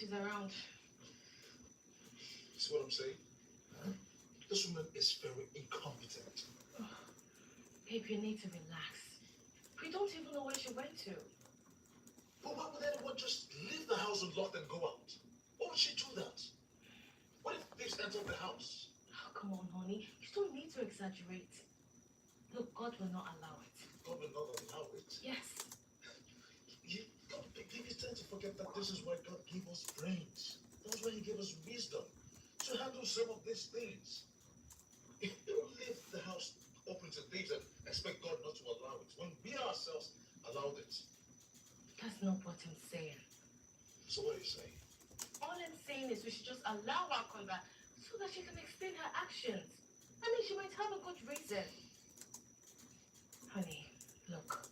she's around. See what I'm saying? This woman is very incompetent. Babe, you need to relax. We don't even know where she went to. But why would anyone just leave the house unlocked and go out? Why would she do that? What if thieves entered the house? Oh, come on, honey. You don't need to exaggerate. Look, God will not allow it. God will not allow it. Yes. You tend to forget that this is why God gave us brains. That's why He gave us wisdom to handle some of these things. You don't leave the house open to thieves and expect God not to allow it when we ourselves allowed it. That's not what I'm saying. So what are you saying? All I'm saying is we should just allow our conduct so that she can explain her actions. I mean, she might have a good reason. Honey, look.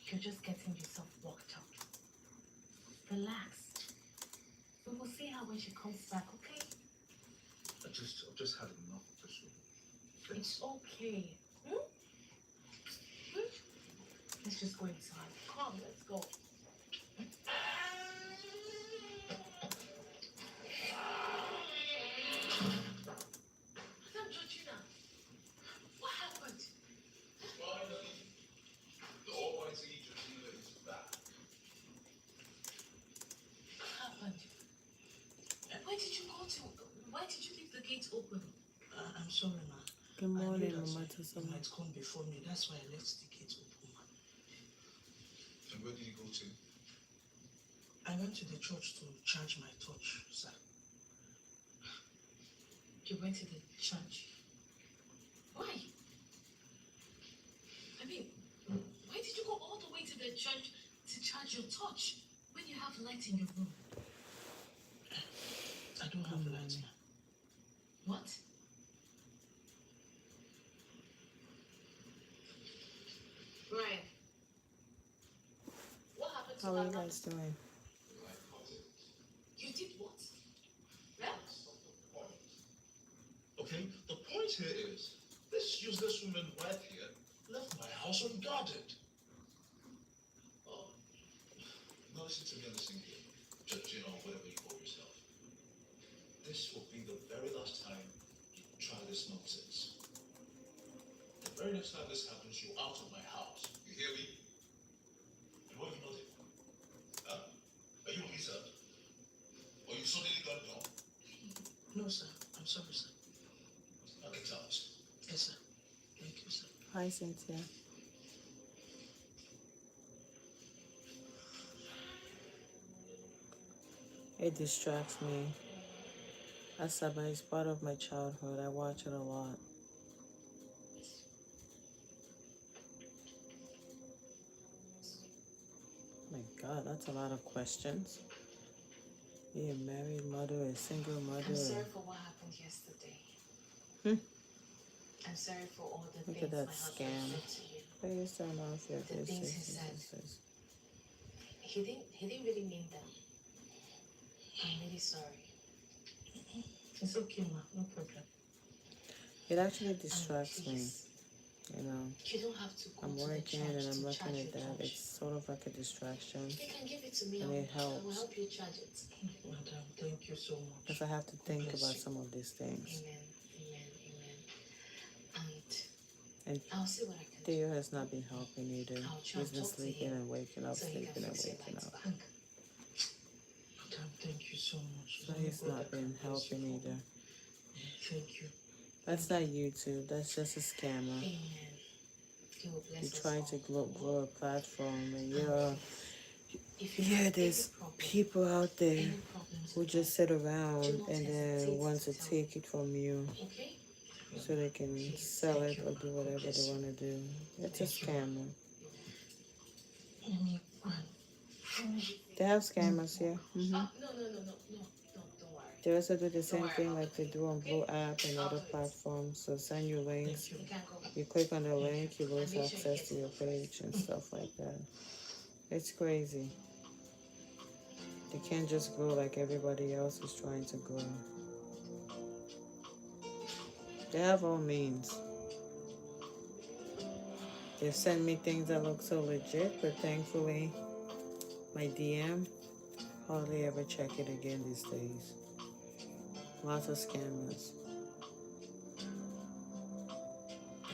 You're just getting yourself worked up. Relax. We will see her when she comes back, okay? I've just had enough of this woman. It's okay. Let's just go inside. Come, let's go. Madam Georgina, what happened? Finally, the almighty Georgina is back. What happened? Where did you go to? Why did you leave the gate open? I'm sorry, ma. Good morning, Mama. You might come before me. That's why I left the gate open, ma. And where did you go to? I went to the church to charge my torch, sir. You went to the church. Why? I mean, why did you go all the way to the church to charge your torch when you have light in your room? I don't have light, ma. What? Ryan, what happened to How are you Anna? guys doing? You did what? Yeah? Okay, the point here is, this useless woman right here left my house unguarded. Oh, now listen to me and listen here. Georgina, or whatever you call yourself. This will be the very last time you try this nonsense. The very next time this happens, you're out of my house. You hear me? And what have you not done? Are you Lisa? Or you suddenly got down? No, sir. I'm sorry, sir. Now get out. Yes, sir. Thank you, sir. Hi, Cynthia. It distracts me. Asaba is part of my childhood. I watch it a lot. My God, that's a lot of questions. Be a married mother, a single mother. I'm sorry for what happened yesterday. I'm sorry for all the Look things at that my husband scam. said to you. Please turn off your The things he said. He didn't really mean them. I'm really sorry. It's okay, ma. No problem. It actually distracts me. Please, You know, you don't have to go I'm to the working church and I'm to looking charge at your that. torch. It's sort of like a distraction. You can give it to me. And it I will helps. help you charge it. Madam, thank you so much. Because I have to think bless about you. some of these things. Amen. And I'll see what I can do. Theo has not been helping either. I'll try He's and been talk to sleeping him and waking up, so he sleeping can and fix your waking lights up. back. Madam, thank you so much. So he's not been helping either. Thank you. That's not YouTube. That's just a scammer. Amen. He will bless You us try all. to grow a platform, and If you have there's any problem, people out there any problems who at just sit around do not and then hesitate want to to tell take it from you all, okay? so they can Please, sell thank it you, or ma. do God whatever bless they you. want to do. It's a Thank you, ma. scammer. Let me go. They have scammers here. No, don't worry. They also do the same worry thing about like they the do on fee, Blue okay? app and I'll other do it. platforms. So send you links. Thank you. You can go. You click on the link, you lose And make sure you access get to to your go first. page and stuff like that. It's crazy. They can't just grow like everybody else is trying to grow. They have all means. They've sent me things that look so legit, but thankfully my DM hardly ever check it again these days. Lots of scammers.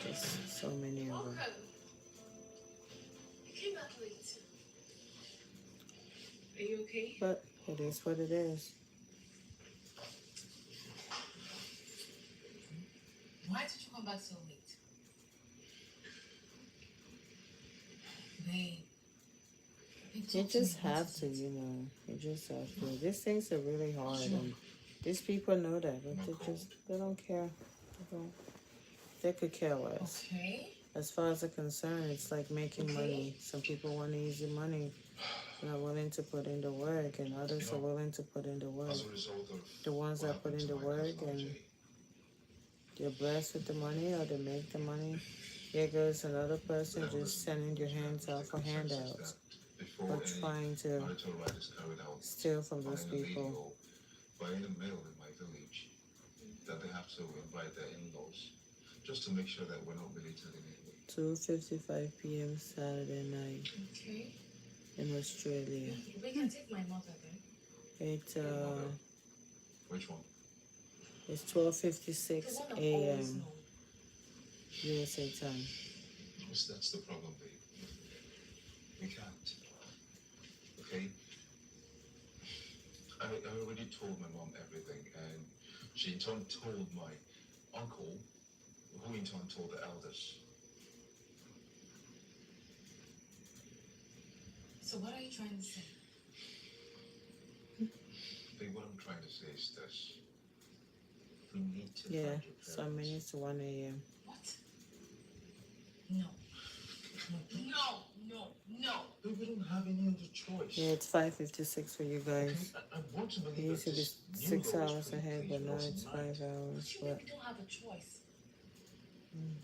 Just so many of them. Welcome. You came back late. Are you okay? But it is what it is. Why did you come back so late? Babe. You just have to, you know. You just have to. These things are really hard, and these people know that, but they don't care. They could care less. Okay. As far as they're concerned, it's like making money. Some people want easy money. They're not willing to put in the work, and others are willing to put in the work. As a result of The ones that put in the work and they're blessed with the money, or they make the money. Here goes another person just sending your hands out for handouts, or trying to steal from those people. Buying a meal in my village, that they have to invite their in-laws, just to make sure that we're not related in any way. 2:55 p.m. Saturday night Okay. in Australia. We can take my mother then. Which one? It's 12:56 The one I've always a.m. known. USA time. Yes, that's the problem, babe. We can't. Okay? I already told my mom everything, and she in turn told my uncle, who in turn told the elders. So what are you trying to say? Babe, what I'm trying to say is this. We need to Yeah, find your some parents. minutes to 1 a.m. What? No. No. Babe, we don't have any other choice. Yeah, it's 5:56 for you guys. I want to believe It used that to be this new 6 law is hours put in ahead, place but now for us it's in 5 mind. hours. What you mean we don't have a choice?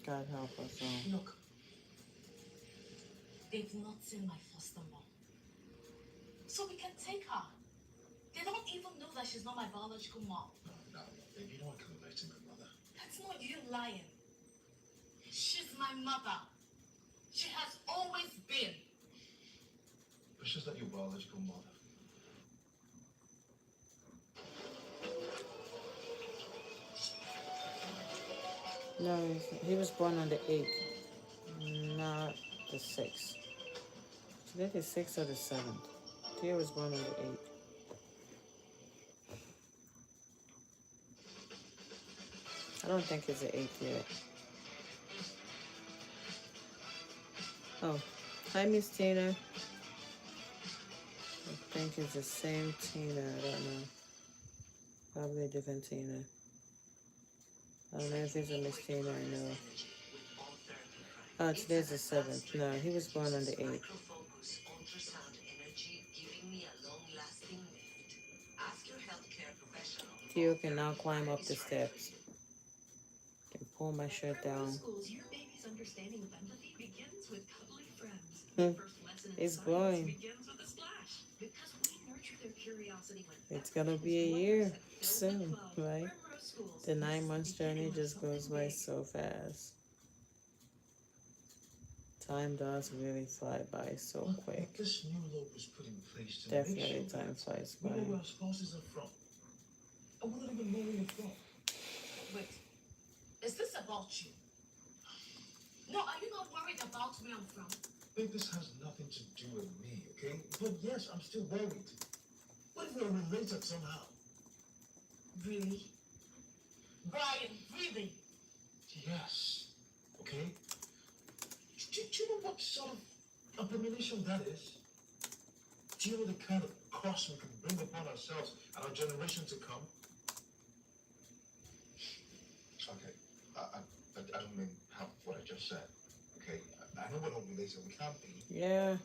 God help us all. Look. They've not seen my foster mom. So we can take her. They don't even know that she's not my biological mom. No, babe, you know I can't lie to my mother. That's not you lying. She's my mother. She has always been. But she's not your biological mother. No, he was born on the 8th, not the 6th. Today the 6th or the 7th. He was born on the 8th. I don't think it's the 8th yet. Oh, hi, Miss Tina. I think it's the same Tina. I don't know. Probably a different Tina. I don't know if it's a Miss Tina. I know. Oh, today's the 7th. No, he was born on the 8th. Theo can now climb up the steps. Can pull my shirt down. Your baby's understanding of empathy begins with cuddly friends. First lesson in It's science growing. begins with a splash. Because we nurture their curiosity when It's gonna be a year soon, right? The 9 months journey just goes by so fast. Time does really fly by so quick. This new law was put in place to Definitely make sure time that flies we know by. where our spouses are from. And we don't even know where you're from. Wait. Is this about you? No, are you not worried about where I'm from? Babe, this has nothing to do with me, okay? But yes, I'm still worried. What if we're related somehow? Really? Brian, really? Yes. Okay? Do you know what sort of abomination that is? Do you know the kind of curse we can bring upon ourselves and our generation to come? Okay, I don't mean what I just said. Okay, I know we're not related. We can't be. Yeah,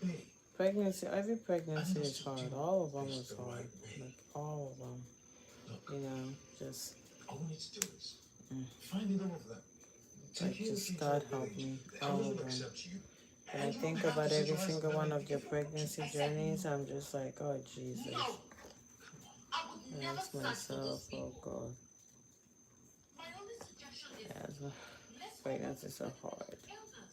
Babe, pregnancy. Every pregnancy is I need hard. to do All of them this is the hard. right way. Like all of them. look, You know, just all we need to do is Mm. find the love of them. like Take care of just each God other help village. me. The All elders of will them. accept you. When I And you think don't have about to every situation single them one and of your give- pregnancy journeys, I'm just like, oh Jesus. No. I would never Ask search for those myself, oh people. God. My only suggestion is Yes, let's go pregnancy is so with hard. the elders.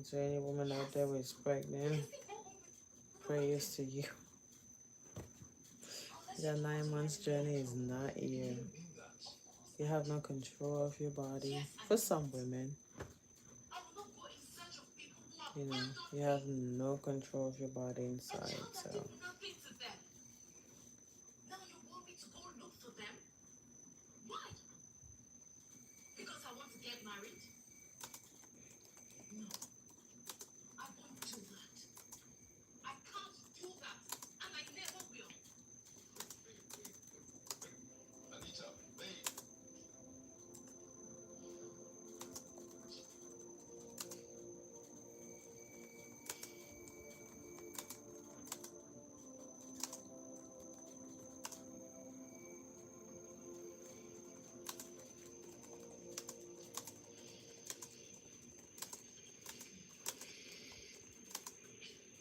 Is there any woman out there who is pregnant? Because they go home with Prayers to you. That 9 months journey is not Do you. you mean that? You have no control of your body. Yes, I For do. some women, I will not go in search of people who have you know, abandoned you me. have no control of your body A inside. child that So did nothing to them. Now you want me to go look for them? Why? Because I want to get married? No, I won't do that. I can't do that, and I never will. Anita, babe.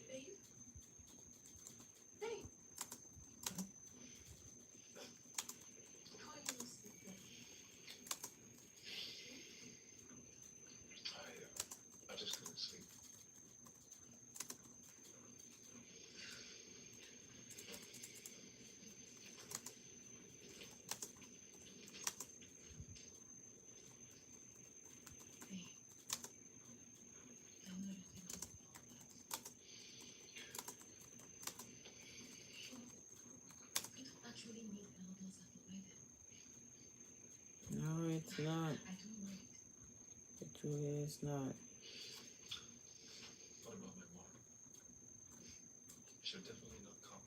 Babe? Babe? How are you not sleeping? I just couldn't sleep. Babe, I know you're thinking about that. You don't actually need elders at the wedding. no, it's not. I don't mind. It truly is not. What about my mom? She'll definitely not come.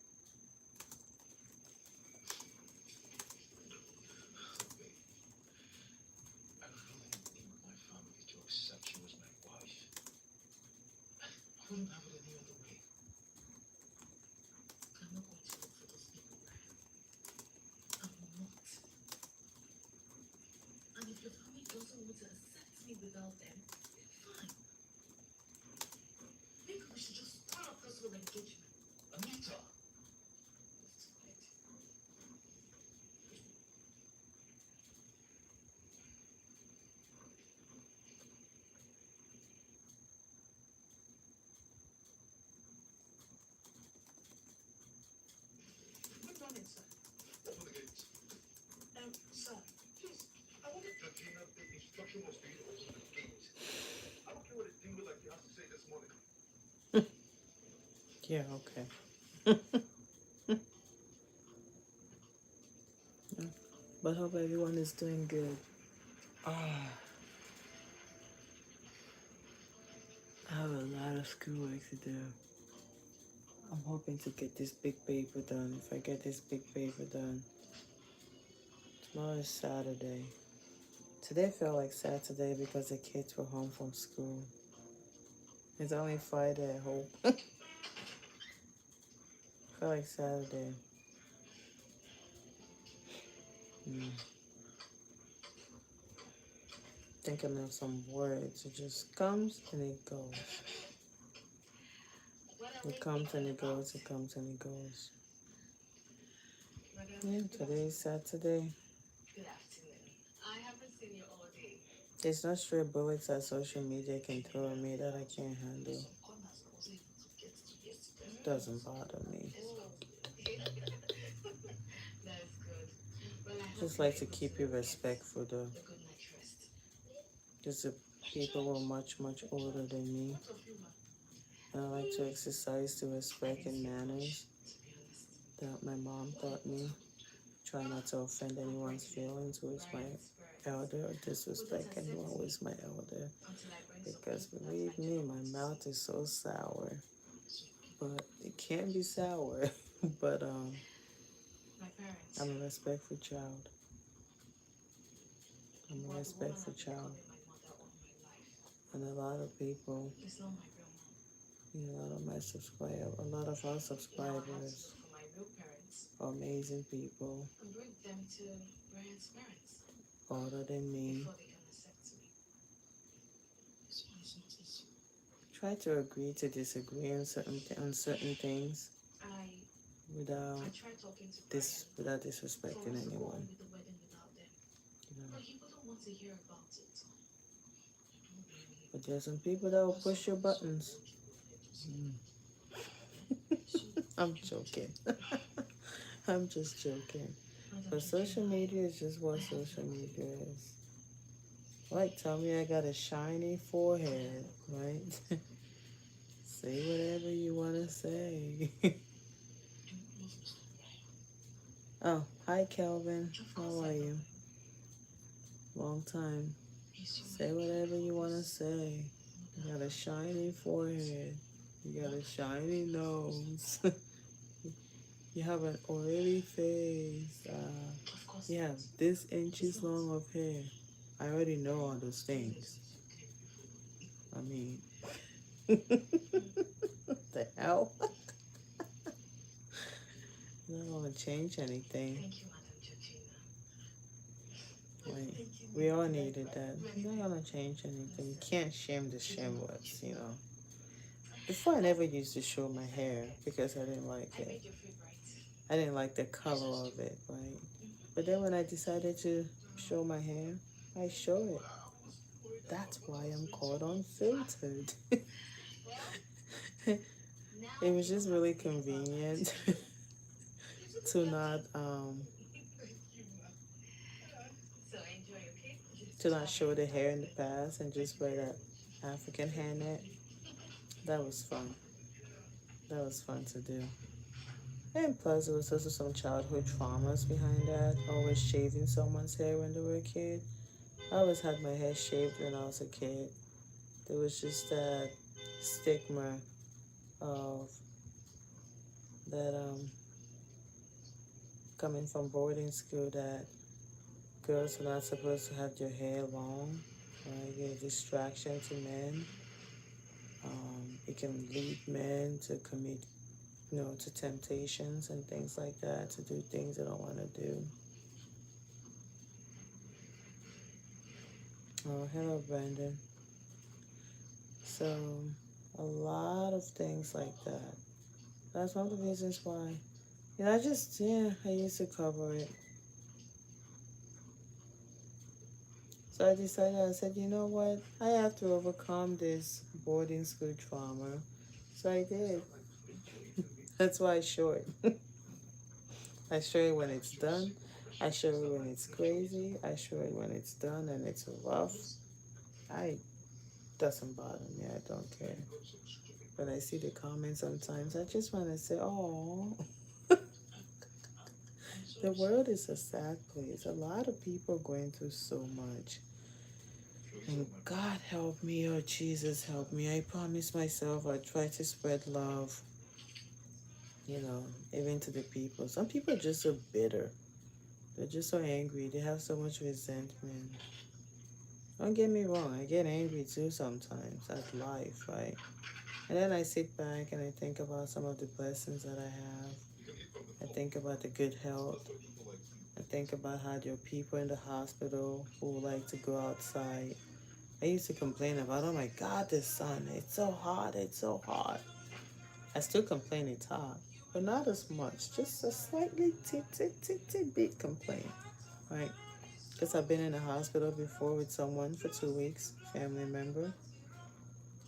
Babe, I really need my family to accept you as my wife. I wouldn't have it any other way. I'm not going to look for those people, Brian. I will not. And if your family doesn't want to accept me without them, fine. Maybe we should just start our personal engagement. Anita! It's too late. Good morning, sir. Open the gate. Sir, Please, I wanted Georgina, the instruction was for you to open the gate. I don't care what the thing like you have to say this morning. Yeah, okay. Yeah. But hope everyone is doing good. Ah, I have a lot of schoolwork to do. I'm hoping to get this big paper done. If I get this big paper done, tomorrow is Saturday. Today felt like Saturday because the kids were home from school. It's only Friday, I hope. Felt like Saturday. Thinking of some words. It just comes and it goes. what are we It comes and thinking it about? goes. It comes and it goes. Madam, Yeah, good today is Saturday. Good afternoon. I haven't seen you all day. There's no stray bullets that social media can throw at me that I can't handle. Some corners I wasn't able to get to yesterday. Doesn't bother me. Oh, that's good. Well, I hope Just you're like to able keep you get respectful though. a good night's rest. Because the people were much, much older than me. What of you, ma? And I like to exercise the I respect didn't and see much, manners to be honest. that my mom taught me. Try not to offend anyone's feelings who is my elder or disrespect anyone who is my elder. Until I bring Because something believe that I me, don't my want to mouth see. is so sour. But it can be sour. But My parents. I'm a respectful child. I'm who a are the woman respectful I've been child. calling my mother all my life. And a lot of people, It's not my real mom. a lot of my subscribers, a lot of our Now I have to subscribers look for my real parents are amazing people, and bring them to Brian's parents older than me. before they can accept me. This one is not easy. Try to agree to disagree on certain things without I tried talking to Brian without for disrespecting us to go on anyone. with the wedding without them. You know. But he wouldn't want to hear about it. I don't blame him. But there's some people that will push your buttons. I'm joking. I'm just joking. But social media is just what social media is. Like, tell me I got a shiny forehead, right? Say whatever you want to say. Oh, hi, Kelvin. How are you? Long time. Say whatever you want to say. You got a shiny forehead. You got a shiny nose. You have an oily face. You have this inches long of hair. I already know all those things. I mean, what the hell? I don't want to change anything. Thank you, Madam Georgina. Like, we all needed that. I'm not gonna change anything. You can't shame the shameless, you know. Before I never used to show my hair because I didn't like I it. made your favorite. I didn't like the color of it, right? But then when I decided to show my hair, I show it. That's why I'm called unfiltered. It was just really convenient to not So enjoy, okay? to not show the hair in the past and just wear that African hairnet. That was fun. That was fun to do. And plus, there was also some childhood traumas behind that. Always shaving someone's hair when they were a kid. I always had my hair shaved when I was a kid. There was just that stigma of that coming from boarding school that girls are not supposed to have their hair long. You're a distraction to men. It can lead men to commit, to temptations and things like that, to do things they don't want to do. Oh, hello, Brandon. So, a lot of things like that. That's one of the reasons why. I used to cover it. So I said, you know what? I have to overcome this boarding school trauma. So I did. That's why I show it. I show it when it's done. I show it when it's crazy. I show it when it's done and it's rough. Doesn't bother me. I don't care. But I see the comments sometimes. I just want to say, oh, the world is a sad place. A lot of people going through so much. And God help me, oh Jesus help me. I promise myself I try to spread love, even to the people. Some people are just so bitter. They're just so angry. They have so much resentment. Don't get me wrong, I get angry too sometimes at life, right? And then I sit back and I think about some of the blessings that I have. I think about the good health. I think about how there are people in the hospital who like to go outside. I used to complain about, oh my God, the sun, it's so hot, it's so hot. I still complain it's hot, but not as much, just a slightly bit complaint, right? Because I've been in the hospital before with someone for 2 weeks, family member,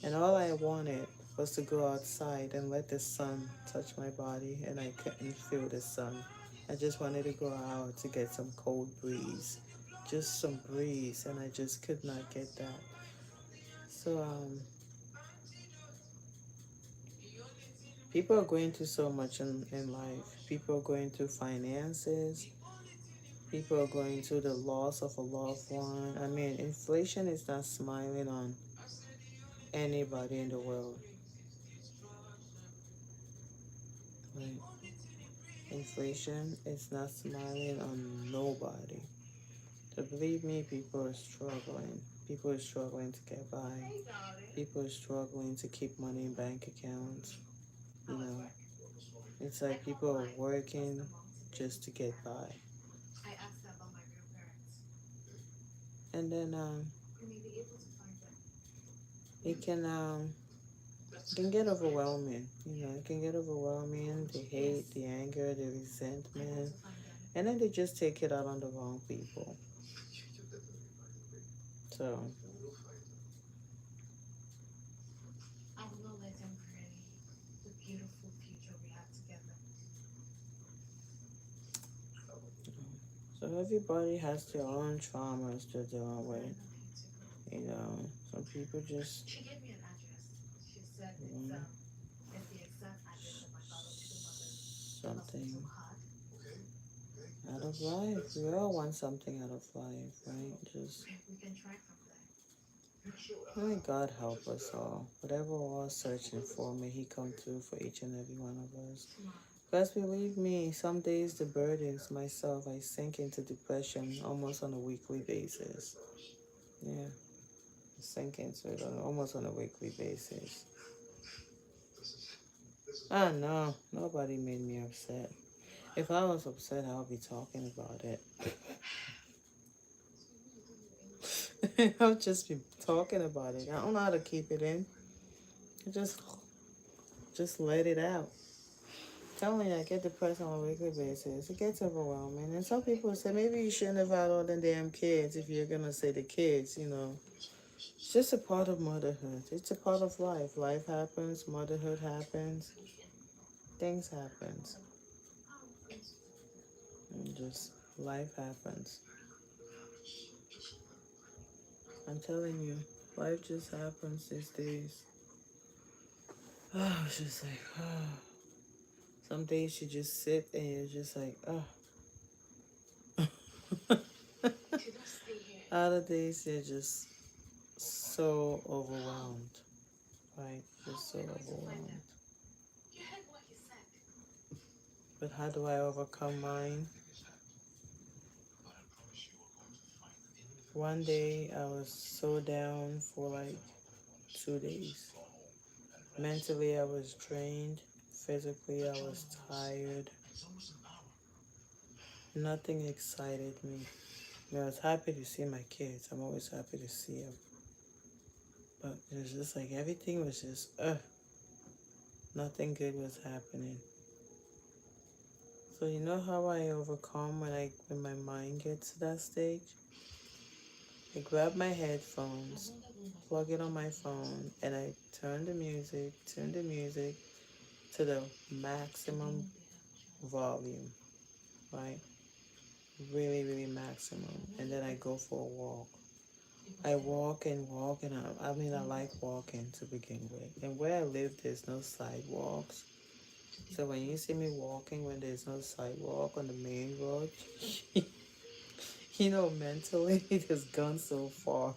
and all I wanted was to go outside and let the sun touch my body, and I couldn't feel the sun. I just wanted to go out to get some cold breeze, just some breeze, and I just could not get that. So, people are going through so much in life. People are going through finances. People are going through the loss of a loved one. I mean, inflation is not smiling on anybody in the world. Right? Inflation is not smiling on nobody. So believe me, people are struggling. People are struggling to get by. People are struggling to keep money in bank accounts. It's like people are working just to get by. I asked her about my real parents. And then You may be able to find them. it can get overwhelming. It can get overwhelming. The hate, the anger, the resentment, and then they just take it out on the wrong people. So I will not let them ruin the beautiful future we have together. So everybody has their own traumas to deal with. You know, some people just She gave me an address. She said want it's the exact address of my biological mother. That must be so something hard. out of life. We all want something out of life, right? Just We can try from there. may God help us all. Whatever we're all searching for, may He come through for each and every one of us. Tomorrow. Because believe me, some days the burdens, myself, I sink into depression almost on a weekly basis. Yeah, I sink into it almost on a weekly basis. Ah, no, nobody made me upset. If I was upset, I would be talking about it. I'll just be talking about it. I don't know how to keep it in. Just let it out. Telling you, I get depressed on a weekly basis. It gets overwhelming. And some people say maybe you shouldn't have had all the damn kids if you're gonna say the kids, you know. It's just a part of motherhood. It's a part of life. Life happens, motherhood happens, things happens. And just life happens. I'm telling you, life just happens these days. Oh, it's just like, oh. Some days you just sit and you're just like, oh. Other days you're just so overwhelmed. Right? Just so overwhelmed. You heard what he said. But how do I overcome mine? One day I was so down for like 2 days. Mentally I was drained. Physically I was tired. Nothing excited me. I was happy to see my kids. I'm always happy to see them. But it was just like everything was just, nothing good was happening. So you know how I overcome when my mind gets to that stage? I grab my headphones, plug it on my phone, and I turn the music to the maximum volume, right? Really, really maximum. And then I go for a walk. I walk and walk, and I like walking to begin with. And where I live, there's no sidewalks. So when you see me walking when there's no sidewalk on the main road, you know, mentally it has gone so far.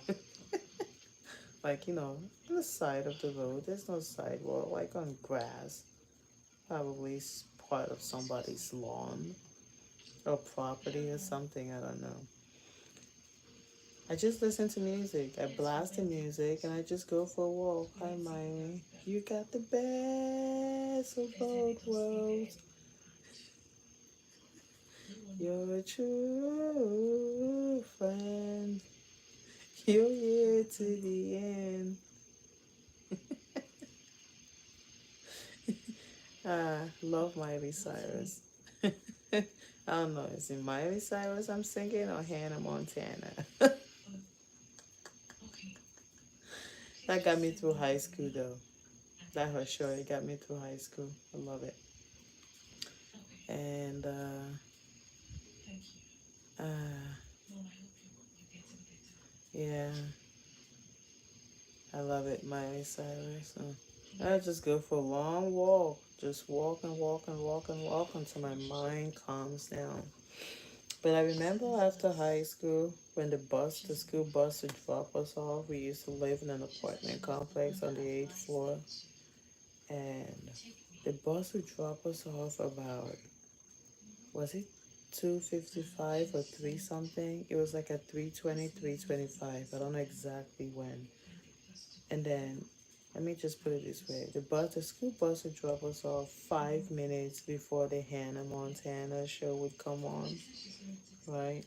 Like, you know, on the side of the road, there's no sidewalk, like on grass. Probably part of somebody's lawn or property or something, I don't know. I just listen to music. I blast the music and I just go for a walk. Hi, Miley. You got the best of both worlds. You're a true friend. You're here to the end. Love Miley Cyrus. I don't know, is it Miley Cyrus I'm singing or Hannah Montana? That got me through high school though. That for sure, it got me through high school. I love it. And yeah, I love it, Miley Cyrus. I just go for a long walk. Just walk and walk and walk and walk until my mind calms down. But I remember after high school, when the school bus would drop us off, we used to live in an apartment complex on the 8th floor. And the bus would drop us off about, was it 2:55 or 3 something? It was like at 3:20, 3:25. I don't know exactly when. And then, let me just put it this way. The school bus would drop us off 5 minutes before the Hannah Montana show would come on, right?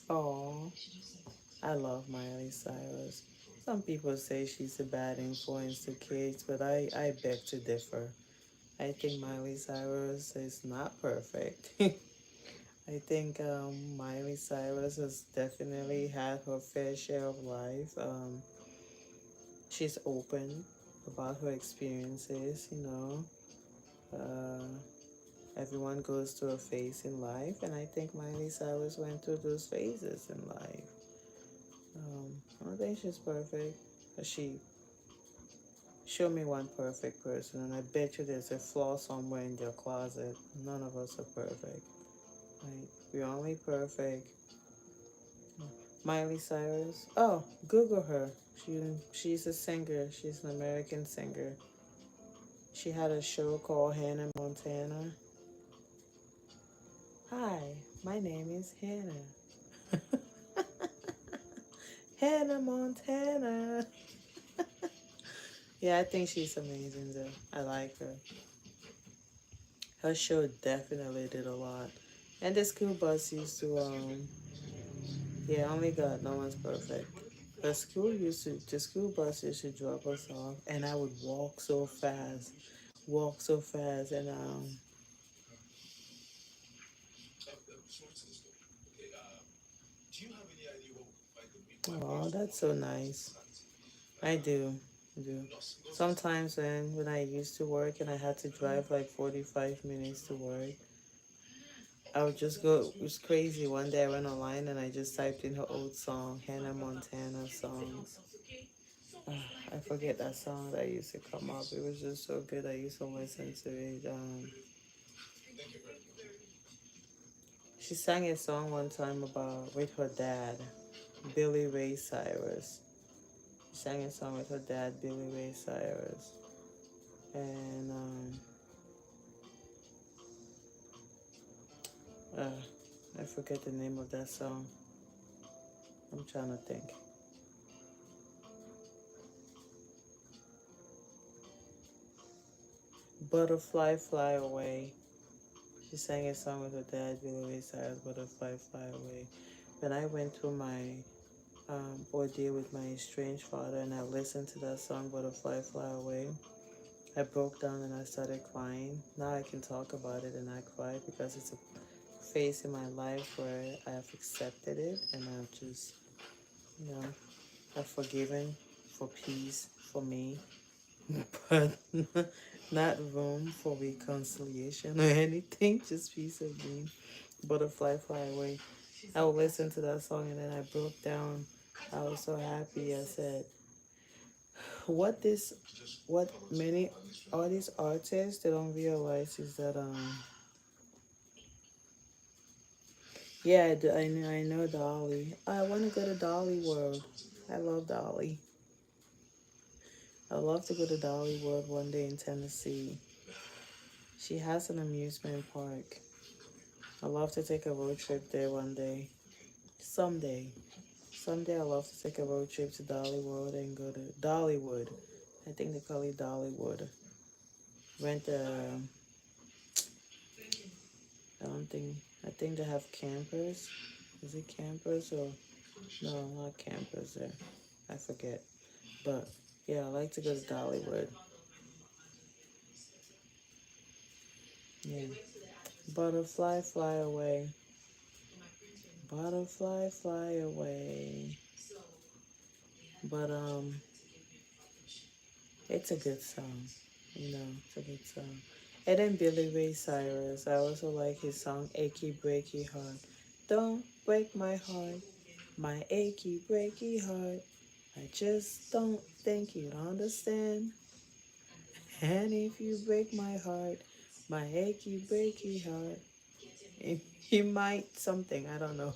Oh, I love Miley Cyrus. Some people say she's a bad influence to kids, but I beg to differ. I think Miley Cyrus is not perfect. I think Miley Cyrus has definitely had her fair share of life. She's open. about her experiences, you know. Everyone goes through a phase in life, and I think Miley Cyrus went through those phases in life. I don't think she's perfect, but she showed me one perfect person, and I bet you there's a flaw somewhere in your closet. None of us are perfect. Like, we're only perfect. Miley Cyrus. Oh, Google her. She's a singer. She's an American singer. She had a show called Hannah Montana. Hi, my name is Hannah. Hannah Montana. Yeah, I think she's amazing though. I like her. Her show definitely did a lot. And the school bus used to yeah, only God, no one's perfect. The school bus used to drop us off, and I would walk so fast, and Okay, do you have any idea what I could meet my oh, ways that's so nice. I do, I do. Sometimes when I used to work and I had to drive like 45 minutes to work, I would just go. It was crazy. One day I went online and I just typed in her old song, Hannah Montana songs. I forget that song that used to come up. It was just so good. I used to listen to it. She sang a song one time about with her dad, Billy Ray Cyrus. She sang a song with her dad, Billy Ray Cyrus, and I forget the name of that song. I'm trying to think. Butterfly Fly Away. She sang a song with her dad, Billy Ray Cyrus, Butterfly Fly Away. When I went through my ordeal with my estranged father and I listened to that song, Butterfly Fly Away, I broke down and I started crying. Now I can talk about it and I cry because it's a phase in my life where I have accepted it and I've just, you know, I've forgiven for peace for me, but not room for reconciliation or anything, just peace of being. Butterfly Fly Away. I would listen to that song and then I broke down. I was so happy. I said, what many all these artists they don't realize is that yeah, I know Dolly. I want to go to Dolly World. I love Dolly. I'd love to go to Dolly World one day in Tennessee. She has an amusement park. I'd love to take a road trip there one day. Someday. Someday I'd love to take a road trip to Dolly World and go to Dollywood. I think they call it Dollywood. Rent a, I don't think, I think they have campers. Is it campers or, no, not campers there. I forget. But yeah, I like to go to Dollywood. Yeah. Butterfly fly away. Butterfly fly away. But it's a good song. You know, it's a good song. And then Billy Ray Cyrus. I also like his song Achy Breaky Heart. Don't break my heart, my achy breaky heart. I just don't think you'd understand. And if you break my heart, my achy breaky heart, you might something, I don't know.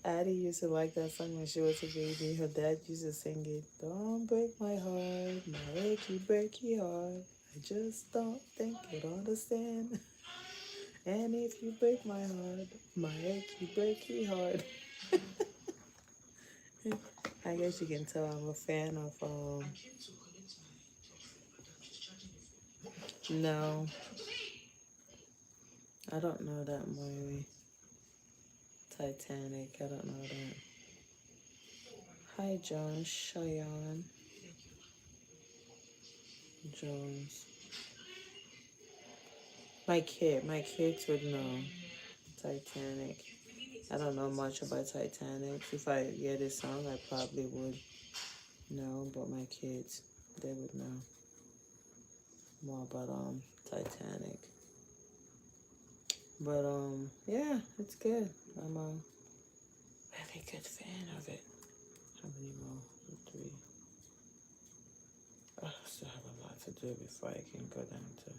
Addie used to like that song when she was a baby. Her dad used to sing it. Don't break my heart, my achy breaky heart. I just don't think you'd understand. And if you break my heart, my achy breaky heart. I guess you can tell I'm a fan of no, I don't know that movie. Titanic, I don't know that. Hi John Cheyenne Jones. My kids would know Titanic. I don't know much about Titanic. If I hear this song, I probably would know, but my kids, they would know more about Titanic. But yeah, it's good. I'm a really good fan of it. How many more? 3. I still have a lot to do before I can go down to.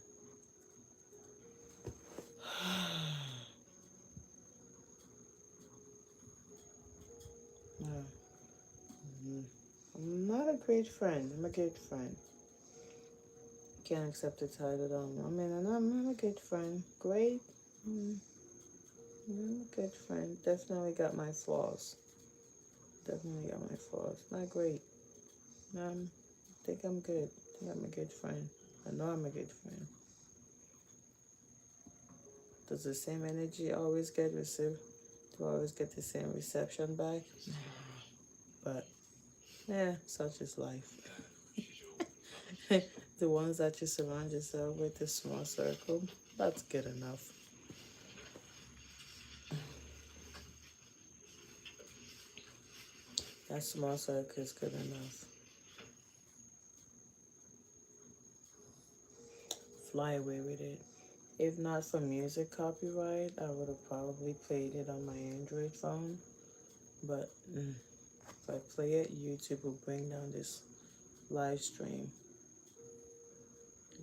No. I'm not a great friend. I'm a good friend. Can't accept the title though. I mean, I'm a good friend. Great. I'm a good friend. Definitely got my flaws. Definitely got my flaws. Not great. I think I'm good. I think I'm a good friend. I know I'm a good friend. Does the same energy always get received? Do I always get the same reception back? But yeah, such is life. The ones that you surround yourself with, a small circle, that's good enough. That small circle is good enough. Fly away with it. If not for music copyright, I would have probably played it on my Android phone. But if I play it, YouTube will bring down this live stream.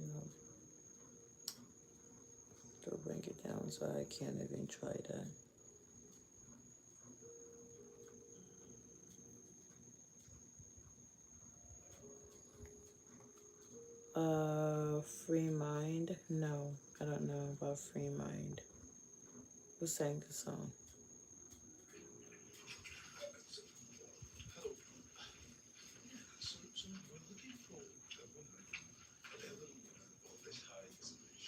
You know, they'll bring it down, so I can't even try that. Free Mind? No, I don't know about Free Mind. Who sang the song? Hello. So we're looking for a woman, a little woman of this height.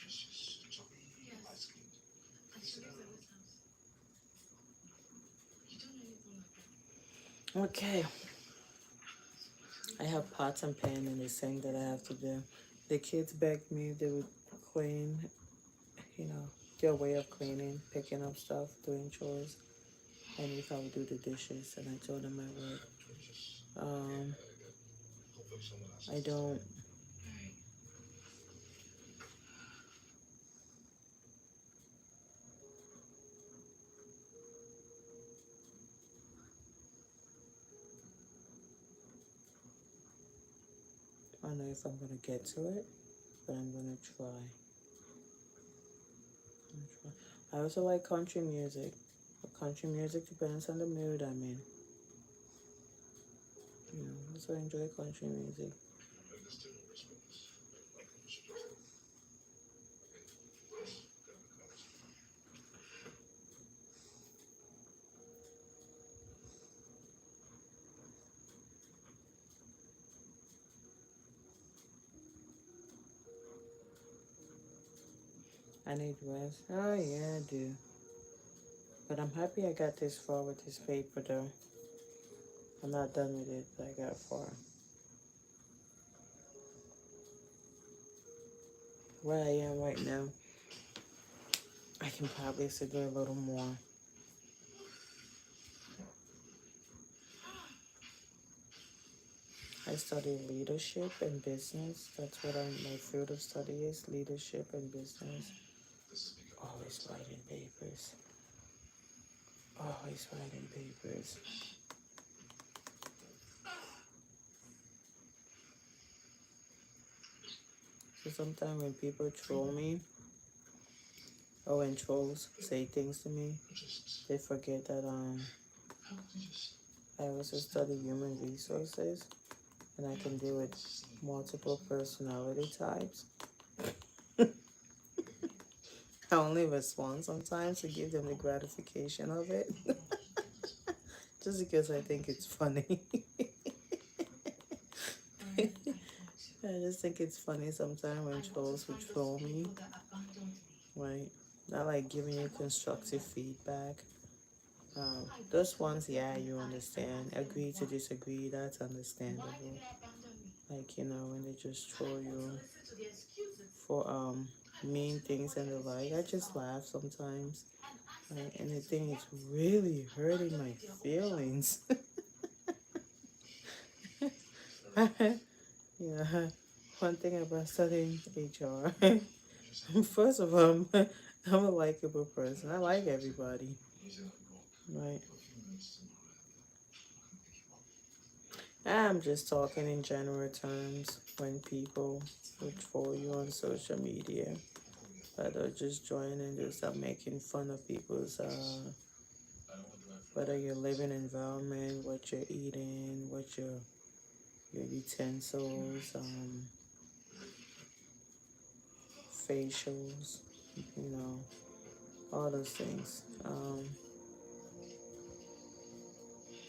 She's chubby, light-skinned. She lives at this house. You don't know anything like that. Okay. I have pots and pans in this thing that I have to do. The kids begged me they would clean, you know, their way of cleaning, picking up stuff, doing chores, and if I would do the dishes, and I told them I would. I don't. I don't know if I'm gonna get to it, but I'm gonna try. I also like country music. But country music depends on the mood I'm in. You know, I also enjoy country music. I need rest. Oh yeah, I do. But I'm happy I got this far with this paper though. I'm not done with it, but I got far. Where I am right now, I can probably still do a little more. I study leadership and business. That's what my field of study is, leadership and business. Always writing papers. Always writing papers. So sometimes when people troll me, or when trolls say things to me, they forget that I also study human resources, and I can deal with multiple personality types. I only respond sometimes to give them the gratification of it. Just because I think it's funny. I just think it's funny sometimes when trolls would troll me. Right? Not like giving you constructive feedback. Those ones, yeah, you understand. Agree to disagree, that's understandable. Like, you know, when they just troll you for mean things and the like, I just laugh sometimes. Right? And the thing is really hurting my feelings. Yeah, one thing about studying HR. First of all, I'm a likable person. I like everybody, right? I'm just talking in general terms when people look for you on social media, but they'll just join and just start making fun of people's whether your living environment, what you're eating, what your utensils, facials, you know, all those things.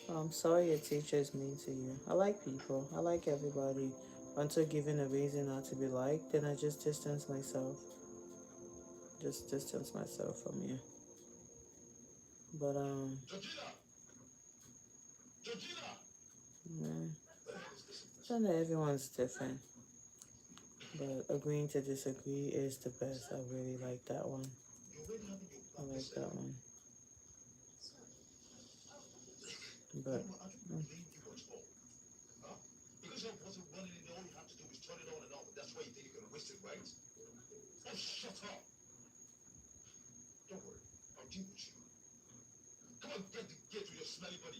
I'm sorry your teacher is mean to you. I like people. I like everybody. Until given a reason not to be liked, then I just distance myself. Just distance myself from you. But man, I know everyone's different. But agreeing to disagree is the best. I really like that one. I like that one. But Because your wasn't running and all you have to do is turn it on and off. That's why you think you're gonna waste it, right? Oh, shut up! Don't worry, I'll deal with you. Come on, get the gate with your smelly buddy.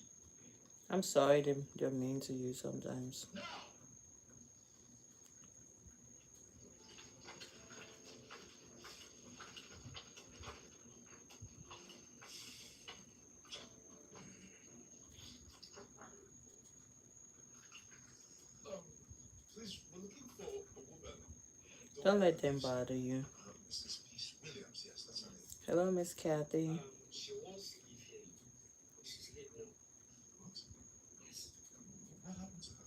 I'm sorry they're mean to you sometimes. Now! Please, we're looking for a woman. Don't let them bother you. Mrs. Peace Williams, yes, that's her name. Hello, Miss Kathy. She wants to leave here. She's late now. What? Yes. What happened to her?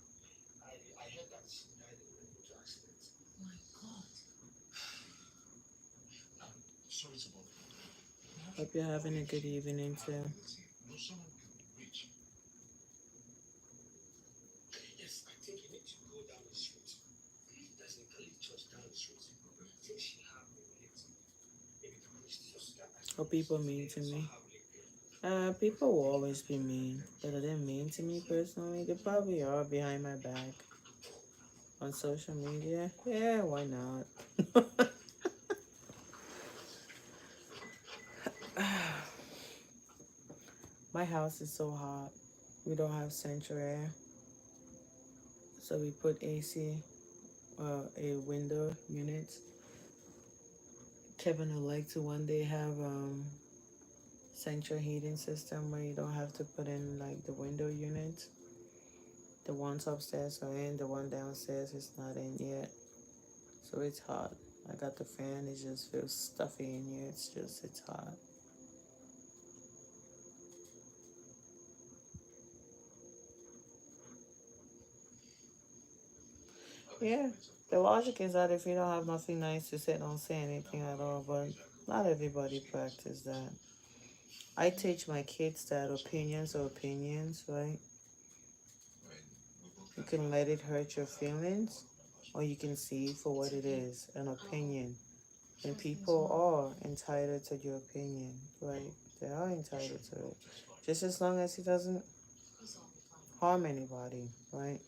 I heard that she died in a motor accident. My God. Sorry to bother you. Hope you're having a good evening too. No, someone can reach. Yes, I think you need to go down the street. There's a Catholic church down the street. I think she have a relative. Maybe the priest just got Hope people mean to me. People will always be mean, but are they mean to me personally? They probably are behind my back. On social media? Yeah, why not? My house is so hot. We don't have central air. So we put AC, a window unit. Kevin would like to one day have central heating system where you don't have to put in like the window unit. The ones upstairs are in, the one downstairs is not in yet. So it's hot. I got the fan, it just feels stuffy in here. It's hot. Yeah, the logic is that if you don't have nothing nice to say, don't say anything at all. But not everybody practice that. I teach my kids that opinions are opinions, right? You can let it hurt your feelings, or you can see it for what it is, an opinion. And people are entitled to your opinion, right? They are entitled to it. Just as long as it doesn't harm anybody, right?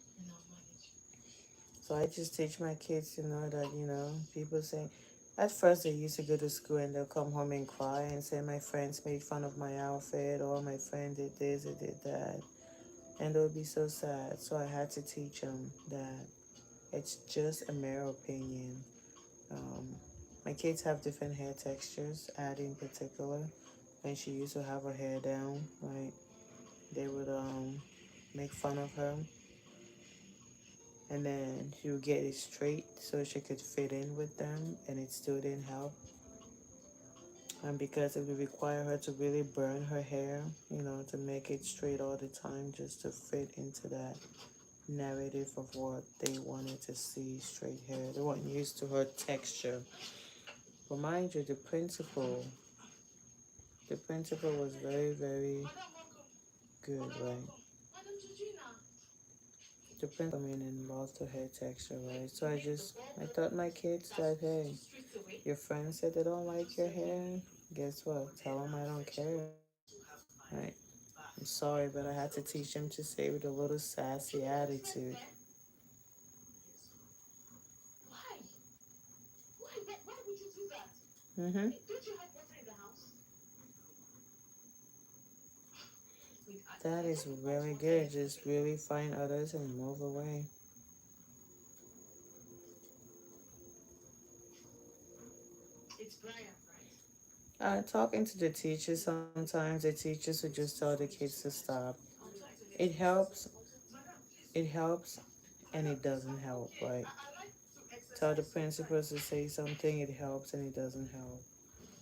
So I just teach my kids to know that, people say, at first they used to go to school and they'll come home and cry and say my friends made fun of my outfit or my friend did this or did that. And they'll be so sad. So I had to teach them that it's just a mere opinion. My kids have different hair textures. Addie in particular, when she used to have her hair down, right, they would make fun of her. And then she would get it straight so she could fit in with them, and it still didn't help. And because it would require her to really burn her hair, to make it straight all the time just to fit into that narrative of what they wanted to see, straight hair. They weren't used to her texture. But mind you, the principal was very, very good, right? The principal came in and loved her hair texture, right? So I taught my kids that, hey, your friends said they don't like your hair. guess what? Tell them I don't care. Right? I'm sorry, but I had to teach them to say with a little sassy attitude. Why? Why would you do that? Mm-hmm. Don't you have water in the house? That is really good. Just really find others and move away. It's Brian, right? Talking to the teachers, sometimes the teachers would just tell the kids to stop. It helps, it helps, and it doesn't help, right? Tell the principals to say something, it helps and it doesn't help.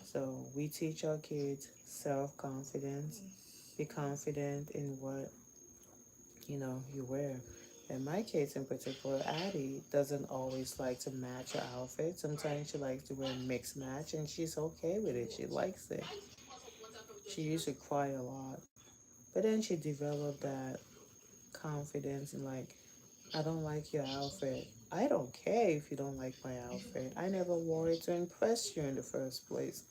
So we teach our kids self-confidence. Be confident in what you wear. And my kids in particular, Addie doesn't always like to match her outfit. Sometimes she likes to wear mixed match and she's okay with it. She likes it. She used to cry a lot. But then she developed that confidence and like, I don't like your outfit. I don't care if you don't like my outfit. I never wore it to impress you in the first place.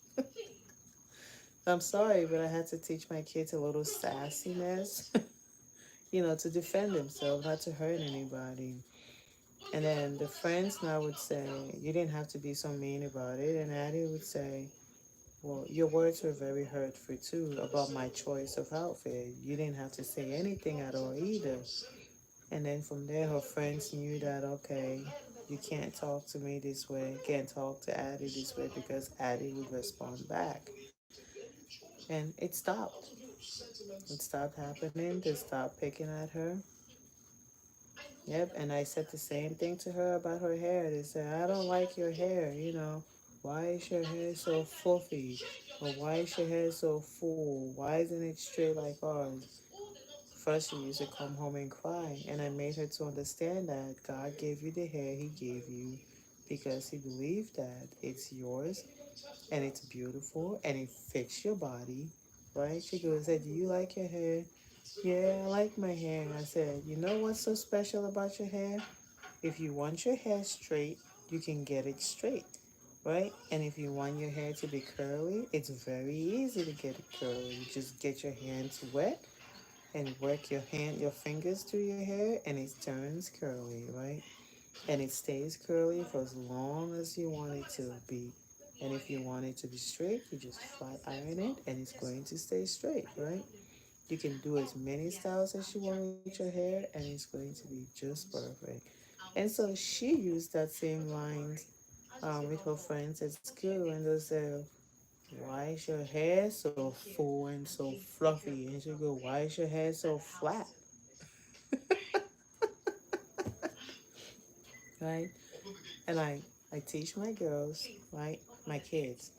I'm sorry, but I had to teach my kids a little sassiness, to defend themselves, not to hurt anybody. And then the friends now would say, you didn't have to be so mean about it. And Addie would say, well, your words were very hurtful too about my choice of outfit. You didn't have to say anything at all either. And then from there, her friends knew that, okay, you can't talk to me this way, can't talk to Addie this way because Addie would respond back. And it stopped. It stopped happening. They stopped picking at her. Yep, and I said the same thing to her about her hair. They said, I don't like your hair. Why is your hair so fluffy? Or why is your hair so full? Why isn't it straight like ours? First, she used to come home and cry, and I made her to understand that God gave you the hair He gave you because He believed that it's yours and it's beautiful and it fits your body, right? She goes, said, do you like your hair? Yeah, I like my hair. I said, you know what's so special about your hair? If you want your hair straight, you can get it straight, right? And if you want your hair to be curly, it's very easy to get it curly. You just get your hands wet and work your fingers through your hair, and it turns curly, right? And it stays curly for as long as you want it to be. And if you want it to be straight, you just flat iron it, and it's going to stay straight, right? You can do as many styles as you want with your hair, and it's going to be just perfect. And so she used that same lines with her friends at school, and they said, "Why is your hair so full and so fluffy?" And she go, "Why is your hair so flat?" Right? And I teach my girls, right, my kids.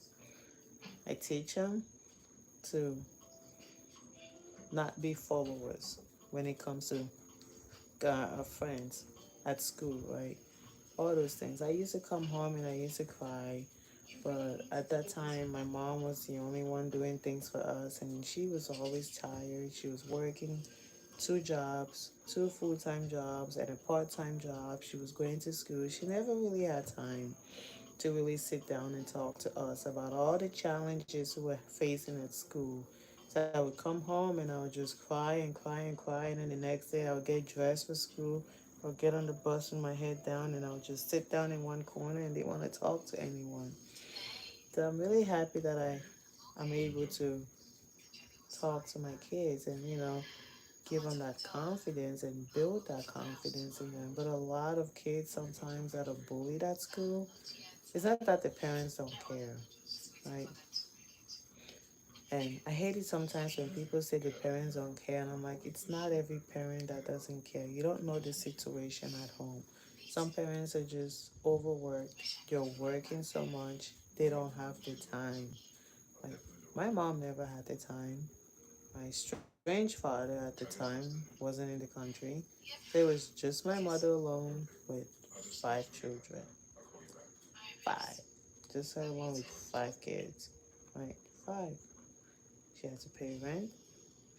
I teach them to not be followers when it comes to friends at school, right? All those things. I used to come home and I used to cry, but at that time, my mom was the only one doing things for us, and she was always tired. She was working two jobs, two full-time jobs, and a part-time job. She was going to school. She never really had time to really sit down and talk to us about all the challenges we were facing at school. So I would come home and I would just cry and cry and cry, and then the next day I would get dressed for school or get on the bus with my head down, and I would just sit down in one corner and didn't want to talk to anyone. So I'm really happy that I'm able to talk to my kids and give them that confidence and build that confidence in them. But a lot of kids sometimes that are bullied at school, it's not that the parents don't care, right? And I hate it sometimes when people say the parents don't care, and I'm like, it's not every parent that doesn't care. You don't know the situation at home. Some parents are just overworked. They're working so much, they don't have the time. Like, my mom never had the time. My strange father at the time wasn't in the country. So it was just my mother alone with five children. Five. Just her alone with five kids. Right? Five. She had to pay rent.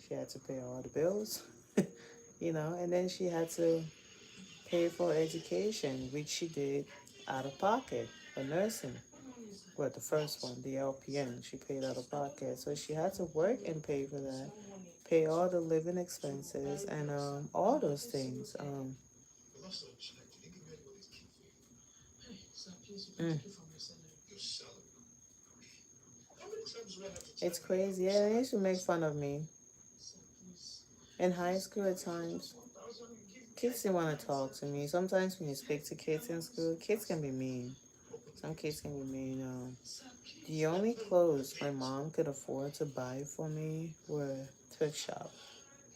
She had to pay all the bills. And then she had to pay for education, which she did out of pocket for nursing, Well, the first one, the LPN, she paid out of pocket. So she had to work and pay for that, pay all the living expenses and all those things. The last time she didn't give me anybody's key for you. Hey, sir, please, you can Mm. take it from your salary. Your salary. How many times do I have to It's tell you crazy. about Yeah, your they used to salary? make fun of me Sir, please. in high school at times. 1,000, you give Kids didn't want to talk to me. Sometimes when you speak to kids in school, kids can be mean. Some kids can be mean. Sir, please. The only clothes my mom could afford to buy for me were thrift shop,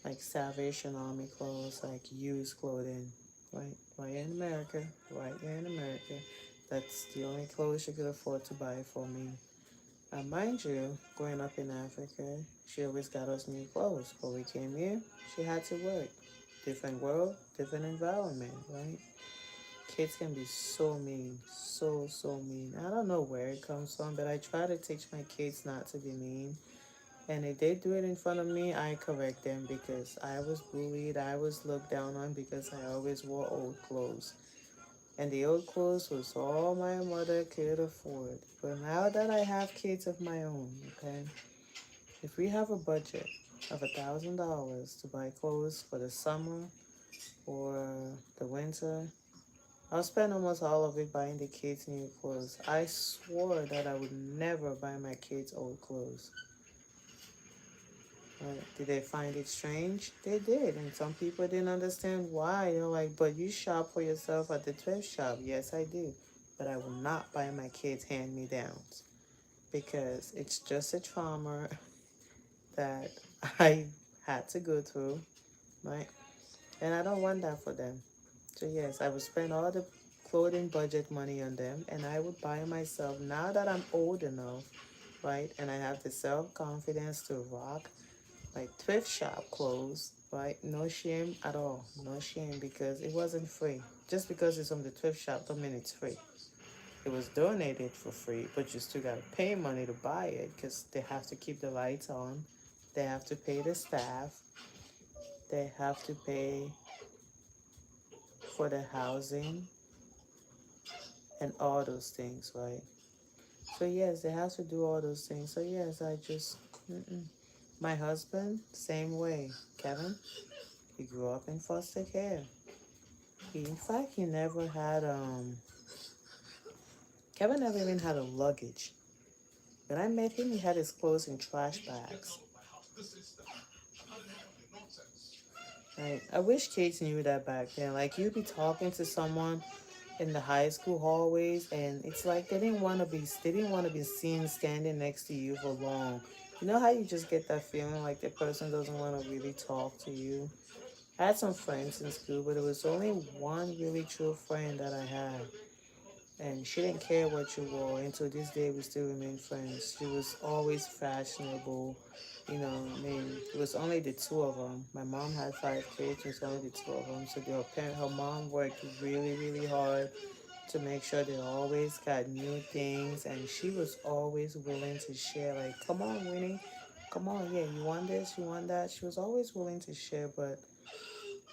like Salvation Army clothes, like used clothing. Right here in America, right here in America. That's the only clothes she could afford to buy for me. Mind you, growing up in Africa, she always got us new clothes. But we came here, she had to work. Different world, different environment, right? Kids can be so mean, so mean. I don't know where it comes from, but I try to teach my kids not to be mean. And if they do it in front of me, I correct them because I was bullied, I was looked down on because I always wore old clothes. And the old clothes was all my mother could afford. But now that I have kids of my own, okay, if we have a budget of $1,000 to buy clothes for the summer or the winter, I'll spend almost all of it buying the kids new clothes. I swore that I would never buy my kids old clothes. Did they find it strange? They did, and some people didn't understand why. They're like, but you shop for yourself at the thrift shop. Yes, I do. But I will not buy my kids hand-me-downs because it's just a trauma that I had to go through, right? And I don't want that for them. So yes, I would spend all the clothing budget money on them and I would buy myself, now that I'm old enough, right? And I have the self-confidence to rock like thrift shop clothes, right? No shame at all. No shame because it wasn't free. Just because it's from the thrift shop don't mean it's free. It was donated for free, but you still gotta pay money to buy it because they have to keep the lights on. They have to pay the staff. They have to pay for the housing and all those things, right? So yes, they have to do all those things. So yes, I just, my husband, same way. Kevin, he grew up in foster care. In fact, he never had, Kevin never even had a luggage. When I met him, he had his clothes in trash bags. This is nonsense. Right? I wish kids knew that back then. Like, you'd be talking to someone in the high school hallways, and it's like they didn't want to be seen standing next to you for long. You know how you just get that feeling like the person doesn't want to really talk to you? I had some friends in school, but it was only one really true friend that I had. And she didn't care what you wore. Until this day, we still remain friends. She was always fashionable. You know, I mean, it was only the two of them. My mom had 5 kids. It was only the two of them. So her mom worked really hard to make sure they always got new things. And she was always willing to share. Like, come on, Winnie. Come on, yeah, you want this, you want that. She was always willing to share, but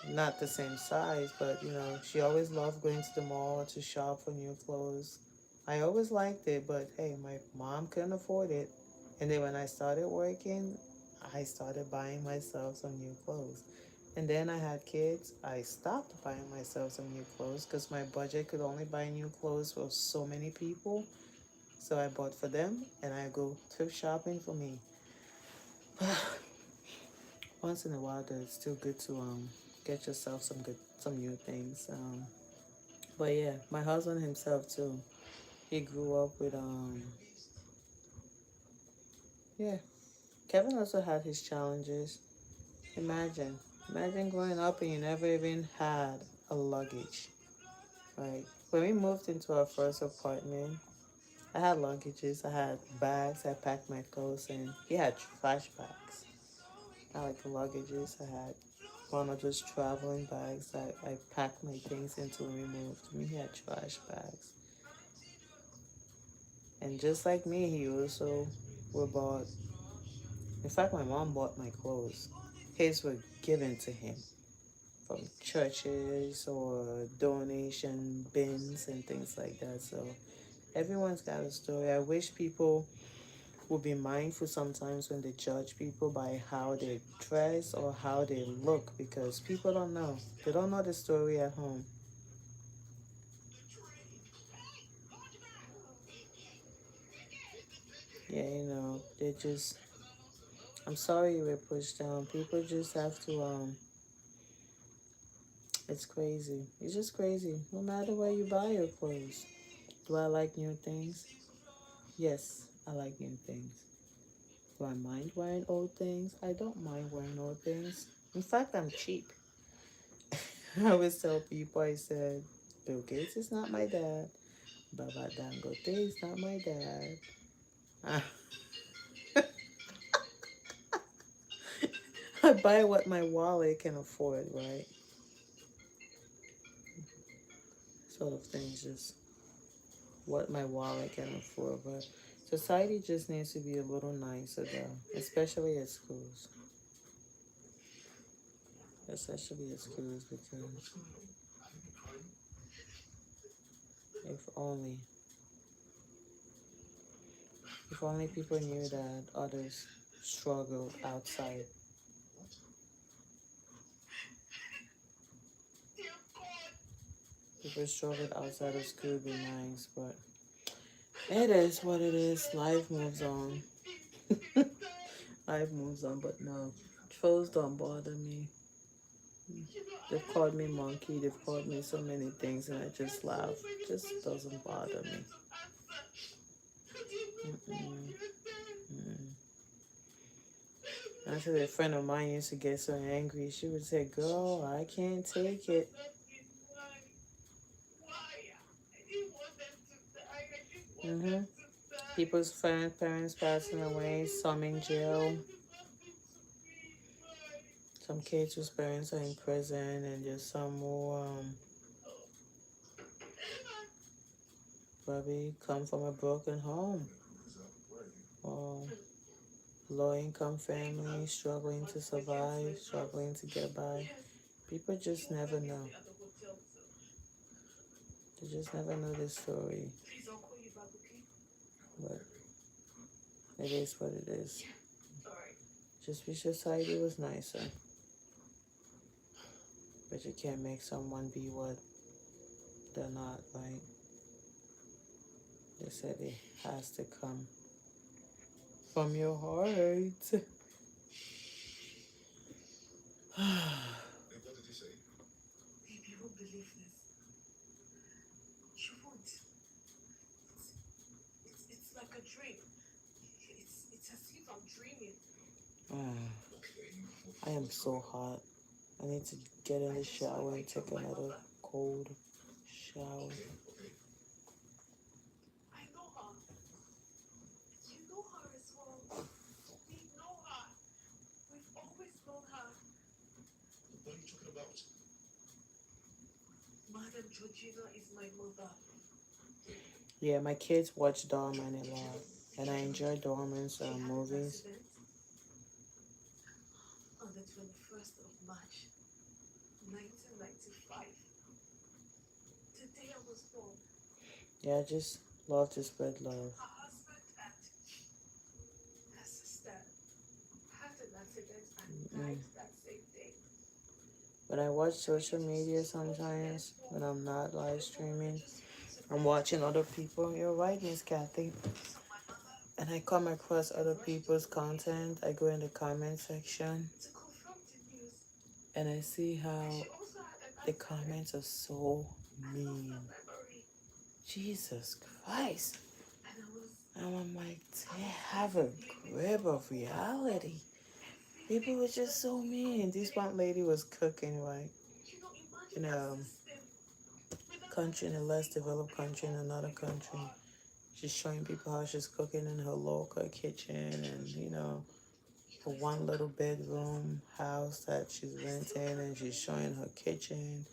not the same size, but she always loved going to the mall to shop for new clothes. I always liked it, but hey, my mom couldn't afford it. And then when I started working, I started buying myself some new clothes. And then I had kids. I stopped buying myself some new clothes because my budget could only buy new clothes for so many people. So I bought for them and I go thrift shopping for me. Once in a while, though, it's still good to get yourself some new things. But yeah, my husband himself too. He grew up with yeah. Kevin also had his challenges. Imagine, imagine growing up and you never even had a luggage, right? When we moved into our first apartment, I had luggages, I had bags, I packed my clothes in. He had trash bags. I like luggages. I had one of those traveling bags that I packed my things into when we moved. Me, he had trash bags. And just like me, he also were bought. In fact, my mom bought my clothes. His were given to him from churches or donation bins and things like that. So Everyone's got a story. I wish people would be mindful sometimes when they judge people by how they dress or how they look, because people don't know. They don't know the story at home. Yeah, they just, I'm sorry you were pushed down. People just have to, it's crazy. It's just crazy. No matter where you buy your clothes. Do I like new things? Yes, I like new things. Do I mind wearing old things? I don't mind wearing old things. In fact, I'm cheap. I always tell people, I said, Bill Gates is not my dad. Baba Dangote is not my dad. I buy what my wallet can afford, right? Sort of things, just what my wallet can afford. But society just needs to be a little nicer, though, especially at schools. Especially at schools, because if only, if only people knew that others struggle outside. People struggle outside of school would be nice, but it is what it is. Life moves on. Life moves on, but no. Trolls don't bother me. They've called me monkey, they've called me so many things, and I just laugh. It just doesn't bother me. Mm-mm. Mm-mm. Actually, a friend of mine used to get so angry. She would say, "Girl, I can't take it." Mm-hmm. People's parents passing away, some in jail, some kids whose parents are in prison, and just some who probably come from a broken home or low income family, struggling to survive, struggling to get by. People just never know. They just never know the story. But it is what it is. Just wish society was nicer. But you can't make someone be what they're not, right? They said it has to come from your heart. What did he say? Babe, you won't believe this. You won't. It's like a dream. It's as if I'm dreaming. I am so hot. I need to get in the shower and take another cold shower. I know her. You know her as well. We know her. We've always known her. What are you talking about? Madam Georgina is my mother. Yeah, my kids watch Doorman a lot, and I enjoy Doorman's She had an movies. accident on the 21st of March, 1995. The day I was born. Yeah, I just love to spread love. Her husband and her sister had an accident and died that same day. When I watch social media sometimes, when I'm not live streaming, I'm watching other people. You're right, Miss Kathy. And I come across other people's content. I go in the comment section To confirm the news, and I see how she also had an the accident. comments are so I lost mean. her memory. Jesus Christ. And I was And I'm like, they have a grip of reality. People were just so mean. This one lady was cooking, right? In a country, in a less developed country, in another country. She's showing people how she's cooking in her local kitchen and, a one little bedroom house that she's renting, and she's showing her kitchen.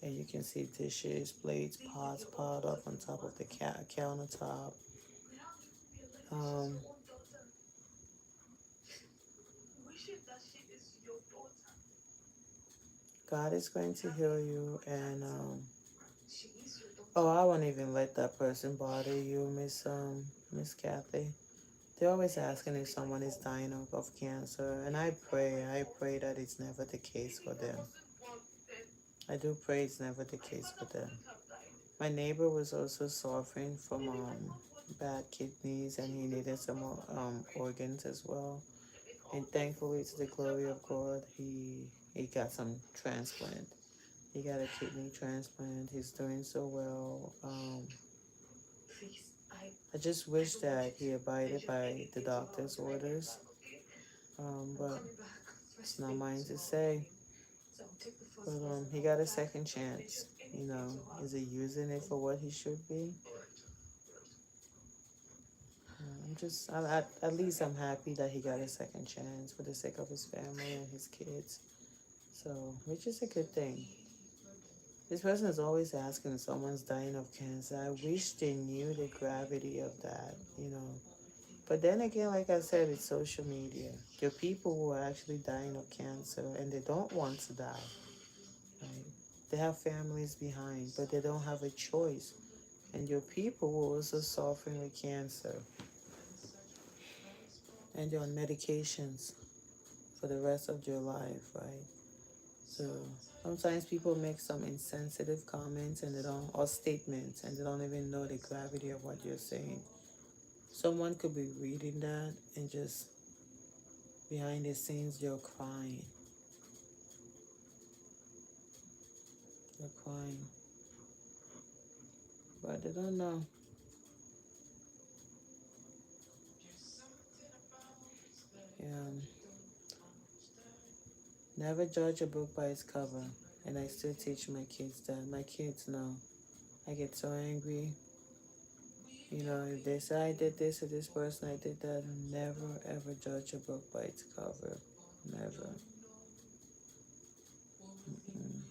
And you can see dishes, plates, pots piled up on top of the countertop. wishing that she is your daughter. God is going to heal you, and She is your daughter. Oh, I won't even let that person bother you, Miss Kathy. They're always asking if someone is dying of cancer, and I pray that it's never the case for them. I do pray it's never the case for them. My neighbor was also suffering from bad kidneys, and he needed some organs as well. And thankfully, to the glory of God, he got some transplant. He got a kidney transplant. He's doing so well. Please, I just wish that he abided by the doctor's orders. But it's not mine to say. But he got a second chance. You know, is he using it for what he should be? At least I'm happy that he got a second chance for the sake of his family and his kids. So, which is a good thing. This person is always asking if someone's dying of cancer. I wish they knew the gravity of that, you know. But then again, like I said, it's social media. There are people who are actually dying of cancer and they don't want to die. Right? They have families behind, but they don't have a choice. And your people who are also suffering with cancer. And they're on medications for the rest of their life, right? So sometimes people make some insensitive comments and they don't, or statements, and they don't even know the gravity of what you're saying. Someone could be reading that and just behind the scenes they're crying. They're crying. But they don't know. Yeah. Never judge a book by its cover. And I still teach my kids that. My kids know. I get so angry. You know, if they say I did this to this person, I did that. Never ever judge a book by its cover. Never. Mm-mm.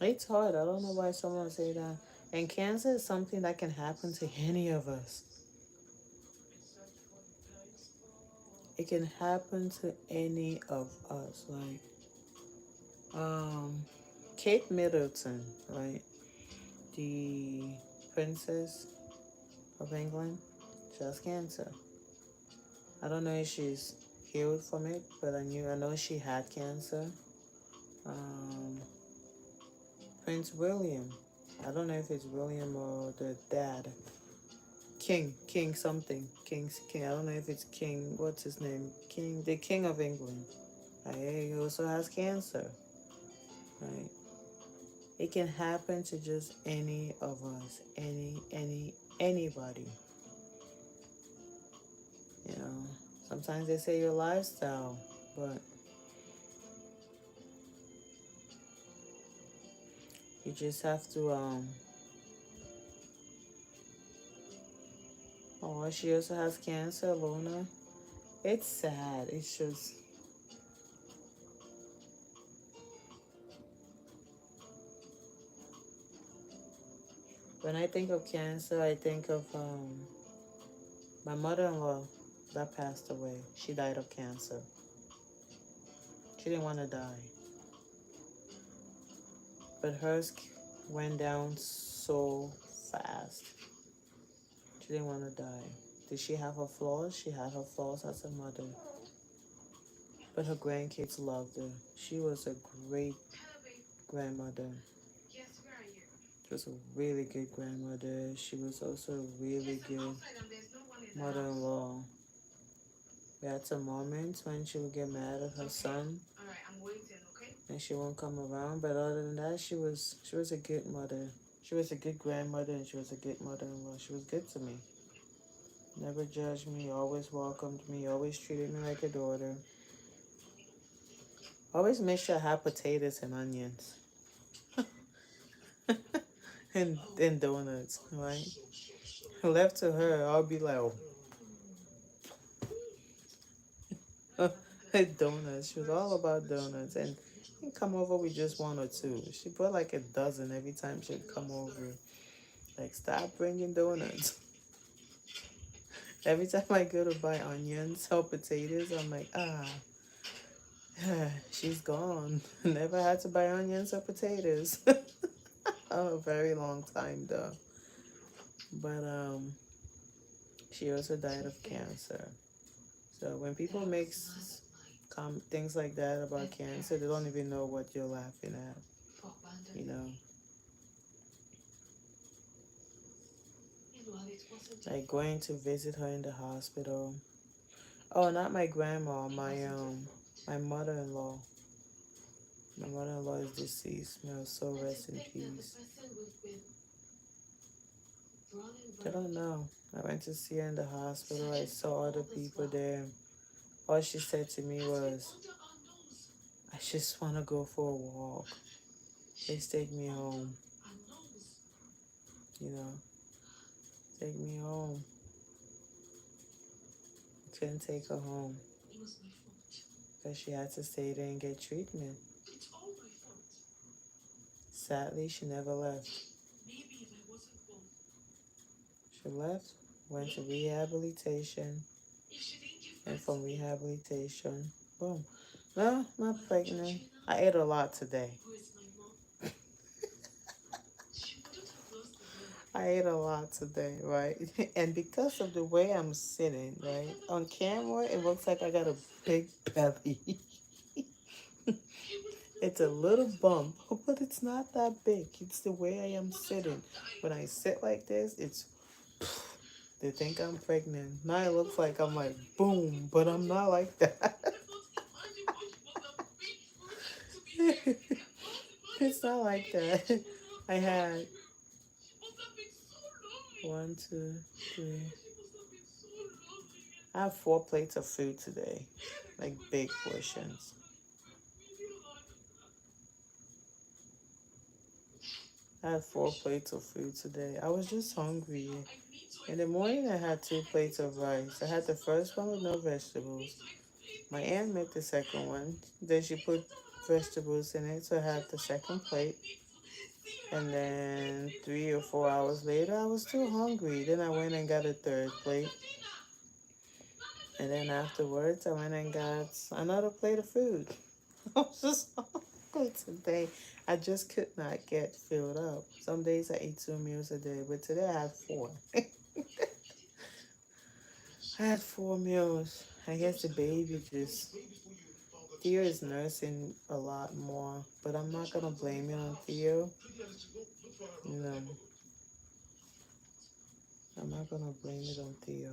It's hard. I don't know why someone say that. And cancer is something that can happen to any of us. It can happen to any of us. Like, Kate Middleton, right? The princess of England. She has cancer. I don't know if she's healed from it, but I know she had cancer. Um, Prince William. I don't know if it's William or the dad. King something. King. I don't know if it's King. What's his name? The King of England. He also has cancer. Right. It can happen to just any of us. Anybody. You know. Sometimes they say your lifestyle, but you just have to Oh, she also has cancer, Luna. It's sad. It's just when I think of cancer, I think of my mother-in-law that passed away. She died of cancer. She didn't want to die, but hers went down so fast. She didn't want to die. Did she have her flaws? She had her flaws as a mother, but her grandkids loved her. She was a great grandmother. yes, where are you? She was a really good grandmother. She was also a really good There's no one in the house. mother-in-law. We had some moments when she would get mad at her son Alright, I'm waiting, okay? and she won't come around. But other than that, she was a good mother. She was a good grandmother and she was a good mother-in-law. She was good to me. Never judged me, always welcomed me, always treated me like a daughter. Always made sure I had potatoes and onions. and donuts, right? Left to her, I'll be like, oh. Donuts. She was all about donuts. And she'd come over with just one or two. She brought like a dozen every time she'd come over. Like, stop bringing donuts. Every time I go to buy onions or potatoes, I'm like, she's gone. Never had to buy onions or potatoes. Oh, a very long time though. But she also died of cancer. So when people make things like that about cancer, they don't even know what you're laughing at. For You abandoning know, me. Meanwhile, it wasn't like going to visit her in the hospital. Oh, not my grandma, my mother-in-law. My mother-in-law is deceased. May her soul And to rest in think that the peace. person we've been running I don't know. I went to see her in the hospital. I saw other people there. All she said to me was, under our nose. I just want to go for a walk. Please take me home. Our nose. You know, take me home. Couldn't take her home It was my fault. because she had to stay there and get treatment. It's all my fault. Sadly, she never left. Maybe if I wasn't born, She left, went to rehabilitation, if she didn't give and birth from to me, rehabilitation, boom. No, not pregnant. I ate a lot today. who is my mom, she wouldn't have lost the blood. I ate a lot today, right? And because of the way I'm sitting, right, on camera, it looks like I got a big belly. It's a little bump, but it's not that big. It's the way I am sitting. When I sit like this, it's they think I'm pregnant. Now it looks like I'm like boom, but I'm not like that. It's not like that. I had 1, 2, 3. I have 4 plates of food today, like big portions. I had 4 plates of food today. I was just hungry. In the morning, I had 2 plates of rice. I had the first one with no vegetables. My aunt made the second one. Then she put vegetables in it, so I had the second plate. And then 3 or 4 hours later, I was still hungry. Then I went and got a third plate. And then afterwards, I went and got another plate of food. I was just hungry today. I just could not get filled up. Some days I eat 2 meals a day, but today I had 4. I had 4 meals. I guess the baby just Theo is nursing a lot more, but I'm not gonna blame it on Theo. No, I'm not gonna blame it on Theo.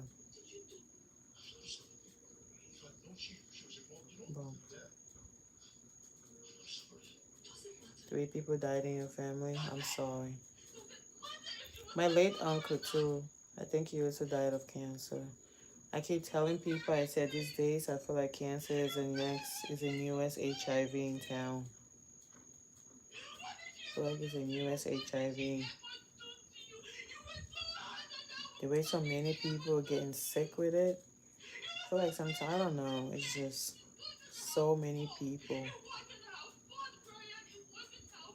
Boom. 3 people died in your family. I'm sorry. My late uncle too. I think he also died of cancer. I keep telling people, I said these days I feel like cancer is a newest HIV in town. I feel like it's a newest HIV. The way so many people are getting sick with it, I feel like sometimes, I don't know, it's just so many people.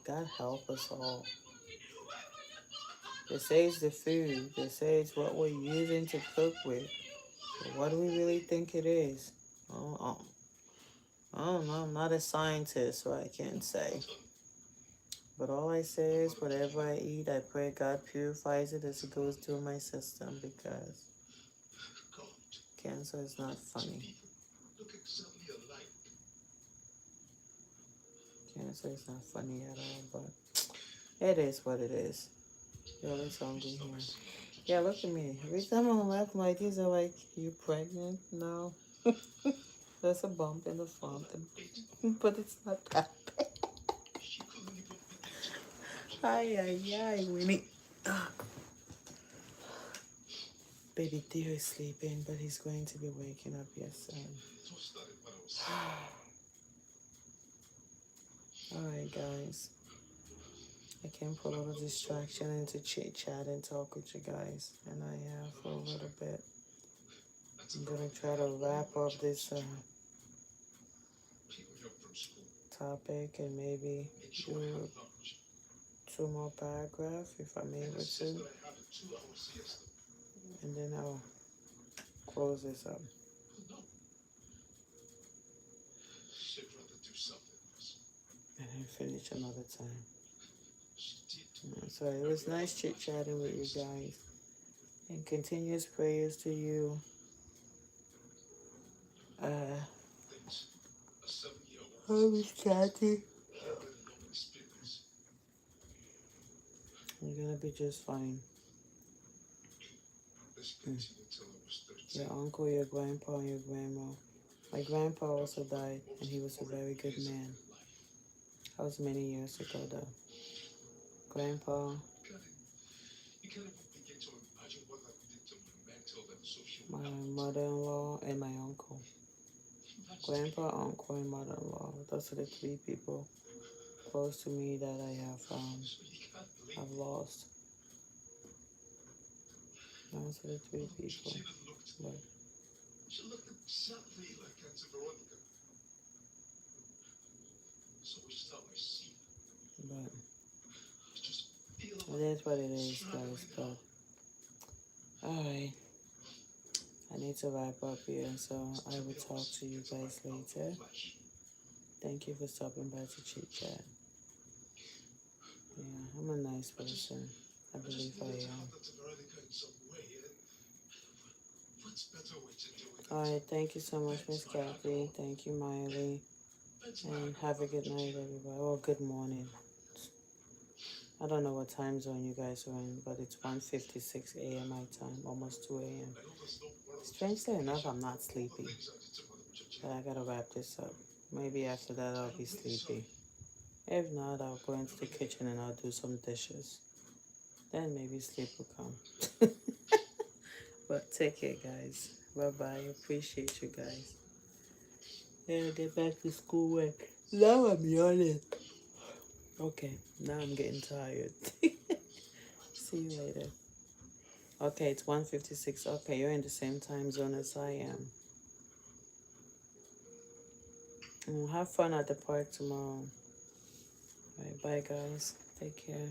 God help us all. They say it's the food. They say it's what we're using to cook with. But what do we really think it is? I don't know. I'm not a scientist, so I can't say. But all I say is whatever I eat, I pray God purifies it as it goes through my system, because cancer is not funny. Cancer is not funny at all, but it is what it is. You're always hungry here. Yeah, look at me. Every time I'm laughing like these, are like, you pregnant? No. There's a bump in the front, but it's not that bad. Ay, ay, ay, Winnie. Baby Theo is sleeping, but he's going to be waking up here soon. Alright, guys. I can put a little distraction into chit chat and talk with you guys, and I have for a little bit. I'm gonna try to wrap up this topic and maybe do 2 more paragraphs if I'm able to, and then I'll close this up. No. She'd rather do something else. And then finish another time. She did. Yeah, so it was nice chit chatting with you guys. And continuous prayers to you. Things a 7-year-old I was Kathy. had a long experience. You're gonna be just fine. This continued till I was 13. Your uncle, your grandpa, and your grandma. My grandpa also died, and he was a very good man. That was many years ago, though. Grandpa, You can't even begin to imagine what that did to my mental and social my health. mother-in-law, and my uncle. Grandpa, uncle, and mother-in-law. Those are the three people close to me that I have So you can't believe I've lost. Those are the three people. She even looked. But She looked exactly like Auntie Veronica. So each time I see her, but I just feel it is what it is, guys. But alright, I need to wrap up here, so I will talk to you guys later. Thank you for stopping by to chit chat. Yeah, I'm a nice person. I believe I am. Alright, thank you so much, Miss Kathy. Thank you, Miley. And have a good night, everybody. Or good morning. I don't know what time zone you guys are in, but it's 1:56 a.m. my time, almost 2 a.m. Strangely enough, I'm not sleepy. But I gotta wrap this up. Maybe after that I'll be sleepy. If not, I'll go into the kitchen and I'll do some dishes. Then maybe sleep will come. But take care, guys. Bye-bye. Appreciate you guys. Yeah, get back to schoolwork. Now I'm yawning. Okay, now I'm getting tired. See you later. Okay, it's 1:56. Okay, you're in the same time zone as I am. And have fun at the park tomorrow. Alright, bye guys. Take care.